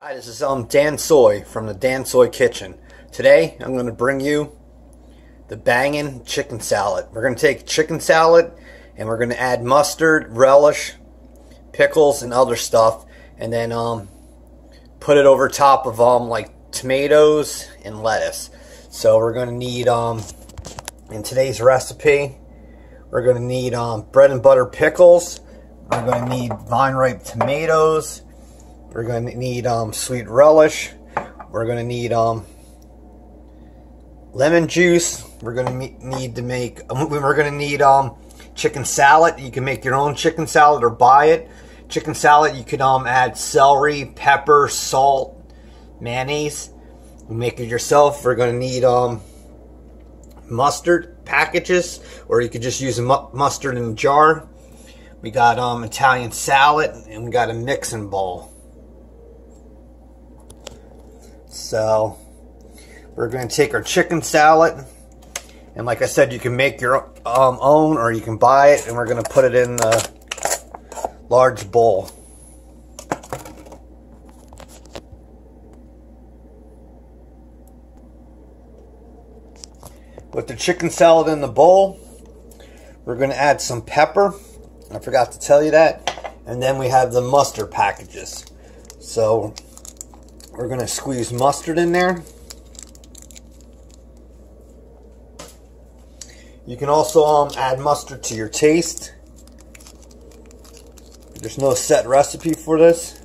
Hi, this is Dansoy from the Dansoy Kitchen. Today I'm going to bring you the bangin' chicken salad. We're going to take chicken salad and we're going to add mustard, relish, pickles, and other stuff, and then put it over top of like tomatoes and lettuce. So we're going to need in today's recipe, we're going to need bread and butter pickles. We're going to need vine ripe tomatoes. We're going to need sweet relish. We're going to need lemon juice. We're going to need to make. We're going to need chicken salad. You can make your own chicken salad or buy it. Chicken salad, you can add celery, pepper, salt, mayonnaise. You make it yourself. We're going to need mustard packages, or you could just use mustard in a jar. We got Italian salad, and we got a mixing bowl. So we're going to take our chicken salad, and like I said, you can make your own or you can buy it, and we're going to put it in a large bowl. With the chicken salad in the bowl, we're going to add some pepper. I forgot to tell you that. And then we have the mustard packages. So we're going to squeeze mustard in there. You can also add mustard to your taste. There's no set recipe for this.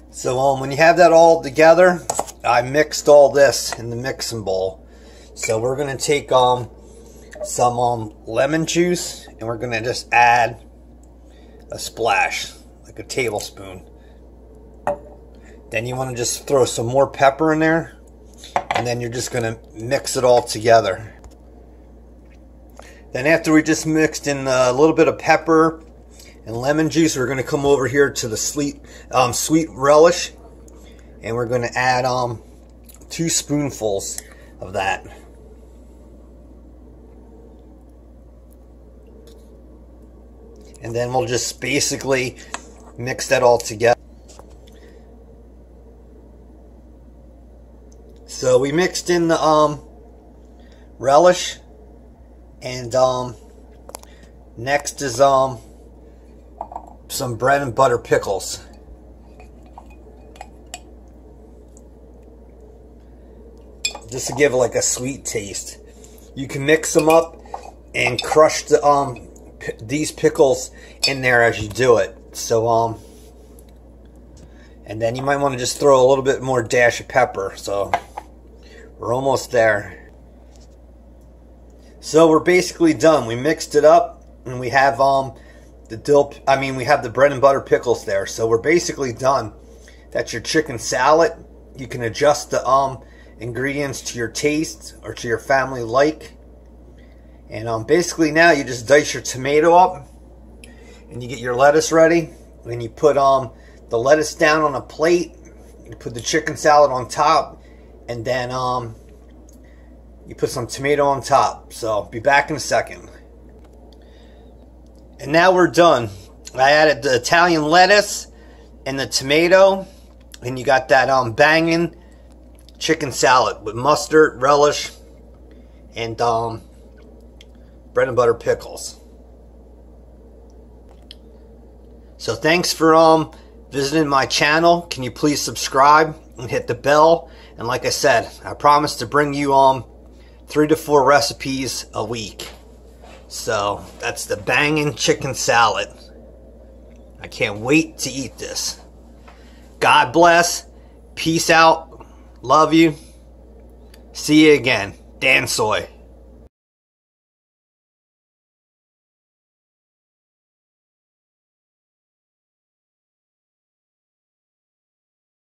So when you have that all together, I mixed all this in the mixing bowl. So we're going to take some lemon juice, and we're going to just add a splash, like a tablespoon. Then you want to just throw some more pepper in there, and then you're just going to mix it all together. Then after we just mixed in a little bit of pepper and lemon juice, we're going to come over here to the sweet relish, and we're going to add 2 spoonfuls of that. And then we'll just basically mix that all together. So we mixed in the relish, and next is some bread and butter pickles. Just to give it like a sweet taste. You can mix them up and crush the these pickles in there as you do it. So and then you might want to just throw a little bit more dash of pepper. So we're almost there. So we're basically done. We mixed it up, and we have we have the bread and butter pickles there. So we're basically done. That's your chicken salad. You can adjust the ingredients to your taste or to your family like. And basically now you just dice your tomato up, and you get your lettuce ready, and you put the lettuce down on a plate. You put the chicken salad on top, and then you put some tomato on top. So be back in a second. And now we're done. I added the Italian lettuce and the tomato, and you got that banging chicken salad with mustard, relish, and bread and butter pickles. So thanks for visiting my channel. Can you please subscribe and hit the bell? And like I said, I promise to bring you 3 to 4 recipes a week. So that's the banging chicken salad. I can't wait to eat this. God bless. Peace out. Love you. See you again. Dansoy.